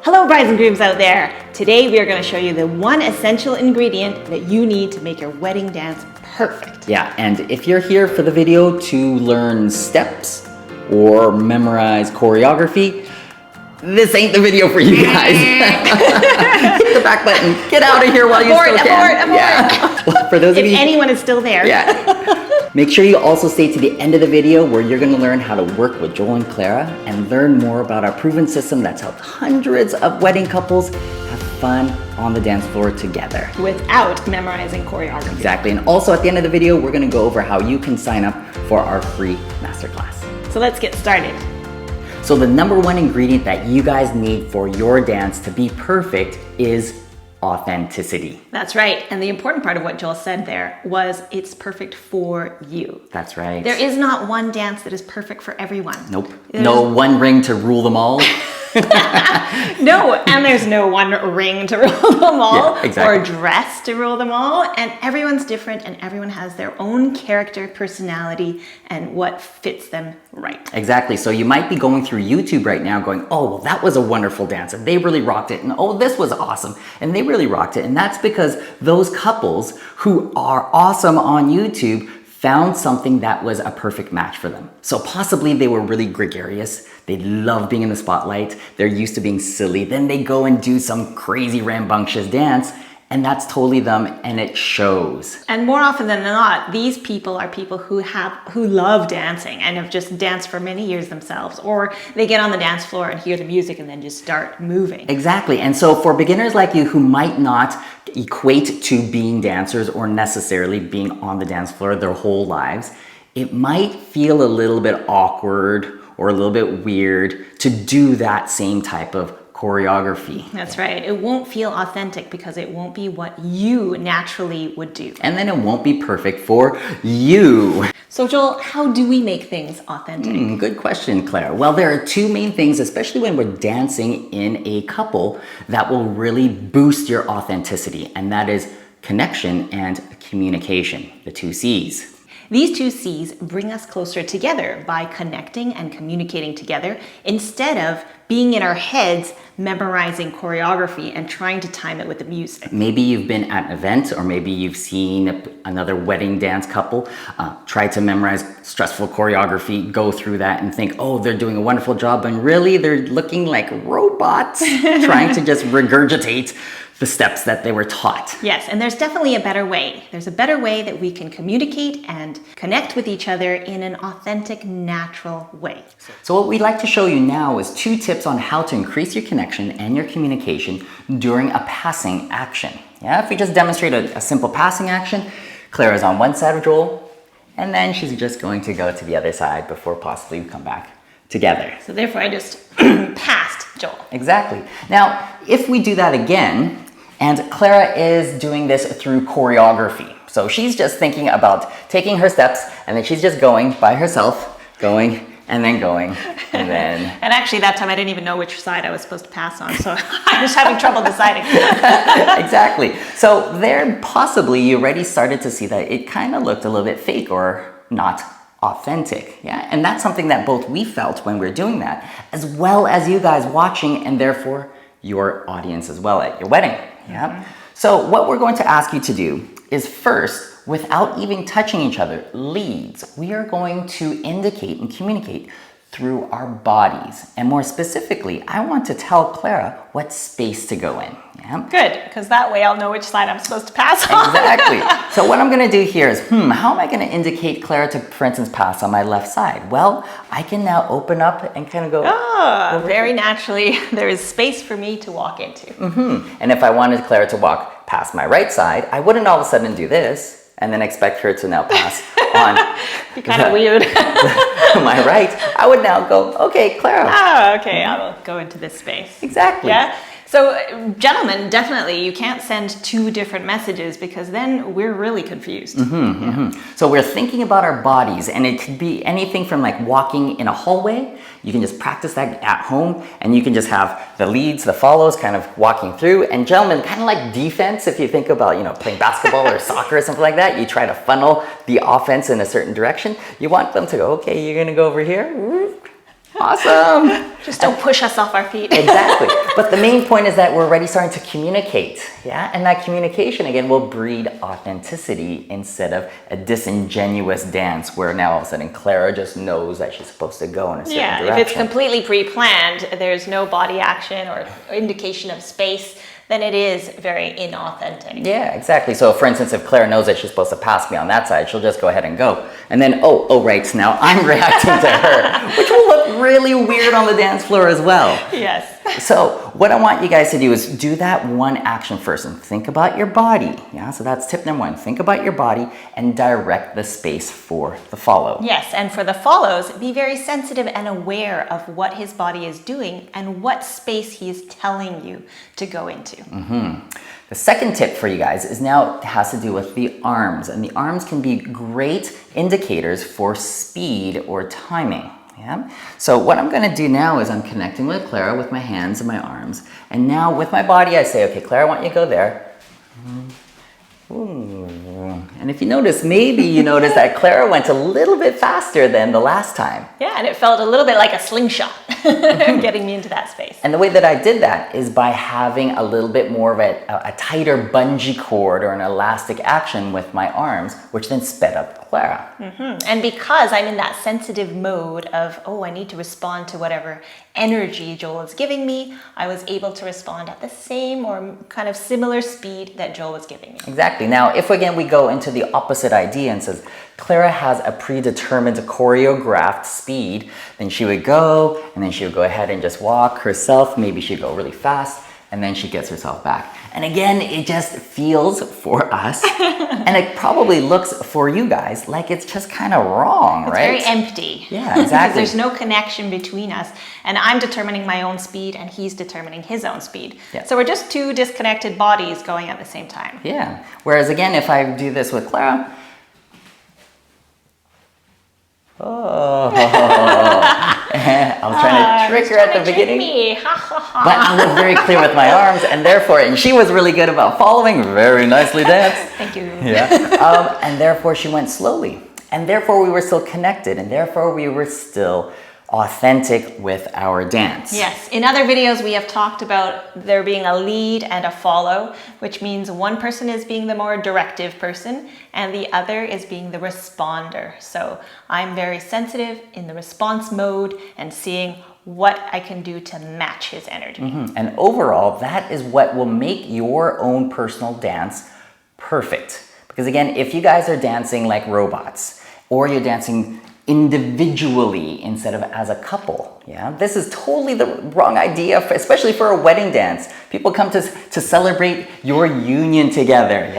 Hello brides and grooms out there. Today we are going to show you the one essential ingredient that you need to make your wedding dance perfect. Yeah, and if you're here for the video to learn steps or memorize choreography, this ain't the video for you guys. Hit the back button. Get out of here while you still can. Abort. Yeah. Well, for those of If you, anyone is still there. yeah. Make sure you also stay to the end of the video where you're going to learn how to work with Joel and Clara and learn more about our proven system that's helped hundreds of wedding couples have fun on the dance floor together. Without memorizing choreography. Exactly. And also at the end of the video, we're going to go over how you can sign up for our free masterclass. So let's get started. So the number one ingredient that you guys need for your dance to be perfect is authenticity. That's right. And the important part of what Joel said there was it's perfect for you. That's right. There is not one dance that is perfect for everyone. Nope. No one ring to rule them all. No, and there's no one ring to rule them all, yeah, exactly. or dress to rule them all, and everyone's different and everyone has their own character, personality, and what fits them right. Exactly. So you might be going through YouTube right now going, oh, well, that was a wonderful dance and they really rocked it, and oh, this was awesome and they really rocked it. And that's because those couples who are awesome on YouTube found something that was a perfect match for them. So possibly they were really gregarious. They love being in the spotlight. They're used to being silly. Then they go and do some crazy rambunctious dance, and that's totally them, and it shows. And more often than not, these people are people who love dancing and have just danced for many years themselves, or they get on the dance floor and hear the music and then just start moving. Exactly. And so for beginners like you who might not equate to being dancers or necessarily being on the dance floor their whole lives, it might feel a little bit awkward or a little bit weird to do that same type of choreography. That's right. It won't feel authentic because it won't be what you naturally would do. And then it won't be perfect for you. So Joel, how do we make things authentic? Good question, Claire. Well, there are two main things, especially when we're dancing in a couple, that will really boost your authenticity, and that is connection and communication, the two C's. These two C's bring us closer together by connecting and communicating together instead of being in our heads memorizing choreography and trying to time it with the music. Maybe you've been at an event, or maybe you've seen another wedding dance couple try to memorize stressful choreography, go through that and think, oh, they're doing a wonderful job, and really they're looking like robots trying to just regurgitate the steps that they were taught. Yes, and there's definitely a better way. There's a better way that we can communicate and connect with each other in an authentic, natural way. So what we'd like to show you now is 2 tips on how to increase your connection and your communication during a passing action. Yeah, if we just demonstrate a simple passing action, Clara's on one side of Joel, and then she's just going to go to the other side before possibly we come back together. So therefore I just passed Joel. Exactly. Now, if we do that again, and Clara is doing this through choreography. So she's just thinking about taking her steps, and then she's just going by herself, going, and then going, and then... And actually that time I didn't even know which side I was supposed to pass on, so I was having trouble deciding. Exactly. So there, possibly you already started to see that it kind of looked a little bit fake or not authentic. Yeah, and that's something that both we felt when we were doing that, as well as you guys watching, and therefore your audience as well at your wedding. Yeah. So what we're going to ask you to do is first, without even touching each other, leads, we are going to indicate and communicate through our bodies. And more specifically, I want to tell Clara what space to go in. Yeah? Good, because that way I'll know which side I'm supposed to pass on. Exactly. So what I'm going to do here is, how am I going to indicate Clara to, for instance, pass on my left side? Well, I can now open up and kind of go. Very naturally, there is space for me to walk into. And if I wanted Clara to walk past my right side, I wouldn't all of a sudden do this and then expect her to now pass on. Be kind of weird. My right. I would now go, okay, Clara. Okay, I will go into this space. Exactly. Yeah. So gentlemen, definitely you can't send 2 different messages because then we're really confused. So we're thinking about our bodies, and it could be anything from like walking in a hallway. You can just practice that at home, and you can just have the leads, the follows, kind of walking through. And gentlemen, kind of like defense, if you think about, playing basketball or soccer or something like that, you try to funnel the offense in a certain direction. You want them to go, okay, you're gonna go over here. Awesome. Just don't push us off our feet. Exactly. But the main point is that we're already starting to communicate. Yeah. And that communication, again, will breed authenticity instead of a disingenuous dance where now all of a sudden Clara just knows that she's supposed to go in a certain direction. If it's completely pre-planned, there's no body action or indication of space, then it is very inauthentic. Yeah, exactly. So for instance, if Claire knows that she's supposed to pass me on that side, she'll just go ahead and go. And then, oh right, so now I'm reacting to her, which will look really weird on the dance floor as well. Yes. So what I want you guys to do is do that one action first and think about your body. Yeah, so that's tip number one. Think about your body and direct the space for the follow. Yes, and for the follows, be very sensitive and aware of what his body is doing and what space he is telling you to go into. The second tip for you guys is now has to do with the arms, and the arms can be great indicators for speed or timing. Yeah. So what I'm going to do now is I'm connecting with Clara with my hands and my arms, and now with my body I say, okay, Clara, I want you to go there. Ooh. And if you notice, maybe you notice that Clara went a little bit faster than the last time. Yeah, and it felt a little bit like a slingshot, getting me into that space. And the way that I did that is by having a little bit more of a tighter bungee cord or an elastic action with my arms, which then sped up Clara. And because I'm in that sensitive mode of, I need to respond to whatever energy Joel is giving me, I was able to respond at the same or kind of similar speed that Joel was giving me. Exactly. Now, if again we go into the opposite idea and says, Clara has a predetermined choreographed speed, then she would go, and then she would go ahead and just walk herself. Maybe she'd go really fast, and then she gets herself back. And again, it just feels for us, and it probably looks for you guys like it's just kind of wrong, right? It's very empty. Yeah, exactly. Because there's no connection between us, and I'm determining my own speed, and he's determining his own speed. Yeah. So we're just two disconnected bodies going at the same time. Yeah. Whereas again, if I do this with Clara, I was trying to trick her at the beginning, but I was very clear with my arms, and therefore, and she was really good about following, very nicely danced. Thank you. Yeah. And therefore, she went slowly, and therefore, we were still connected, and therefore, we were still authentic with our dance. Yes. In other videos, we have talked about there being a lead and a follow, which means one person is being the more directive person and the other is being the responder. So I'm very sensitive in the response mode and seeing what I can do to match his energy. And overall, that is what will make your own personal dance perfect. Because again, if you guys are dancing like robots, or you're dancing individually instead of as a couple, this is totally the wrong idea, especially for a wedding dance. People come to celebrate your union together,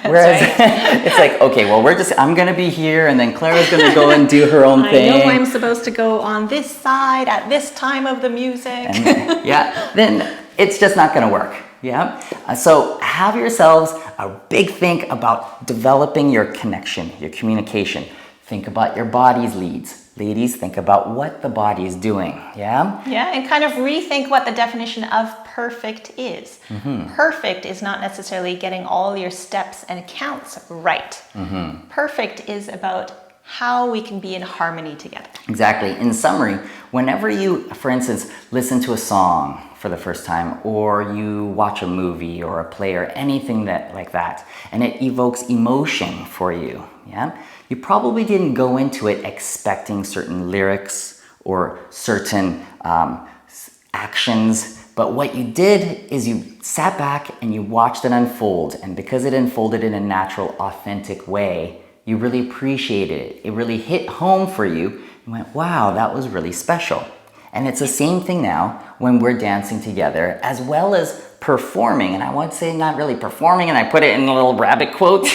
whereas right. It's like, okay, well, I'm gonna be here, and then Clara's gonna go and do her own thing. I know I'm supposed to go on this side at this time of the music. And, then it's just not gonna work. So have yourselves a big think about developing your connection, your communication. Think about your body's leads. Ladies, think about what the body is doing, and kind of rethink what the definition of perfect is. Perfect is not necessarily getting all your steps and counts right. Perfect is about how we can be in harmony together. Exactly. In summary, whenever you, for instance, listen to a song for the first time, or you watch a movie or a play or anything like that, and it evokes emotion for you, you probably didn't go into it expecting certain lyrics or certain actions, but what you did is you sat back and you watched it unfold, and because it unfolded in a natural, authentic way, you really appreciated it. It really hit home for you. You went, wow, that was really special. And it's the same thing now when we're dancing together, as well as performing. And I won't say not really performing, and I put it in a little rabbit quote,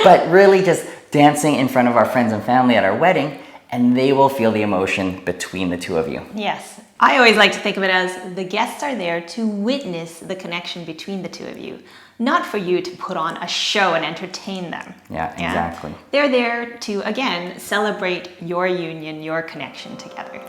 but really just dancing in front of our friends and family at our wedding, and they will feel the emotion between the two of you. Yes. I always like to think of it as the guests are there to witness the connection between the two of you, not for you to put on a show and entertain them. Yeah, exactly. They're there to, again, celebrate your union, your connection together.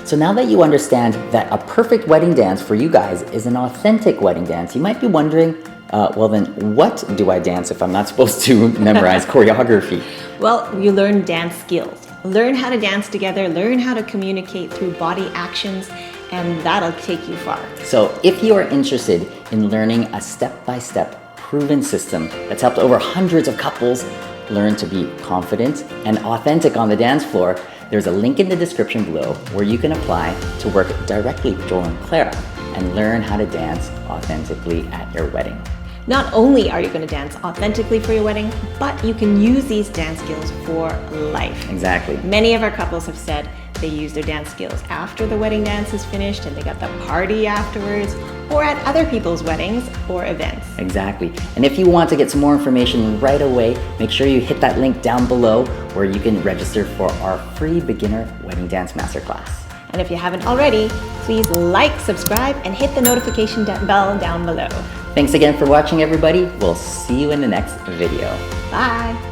So now that you understand that a perfect wedding dance for you guys is an authentic wedding dance, you might be wondering, well then, what do I dance if I'm not supposed to memorize choreography? Well, you learn dance skills. Learn how to dance together, learn how to communicate through body actions, and that'll take you far. So if you are interested in learning a step-by-step proven system that's helped over hundreds of couples learn to be confident and authentic on the dance floor, there's a link in the description below where you can apply to work directly with Joel and Clara and learn how to dance authentically at your wedding. Not only are you going to dance authentically for your wedding, but you can use these dance skills for life. Exactly. Many of our couples have said they use their dance skills after the wedding dance is finished and they got the party afterwards, or at other people's weddings or events. Exactly. And if you want to get some more information right away, make sure you hit that link down below where you can register for our free beginner wedding dance masterclass. And if you haven't already, please like, subscribe, and hit the notification bell down below. Thanks again for watching, everybody. We'll see you in the next video. Bye.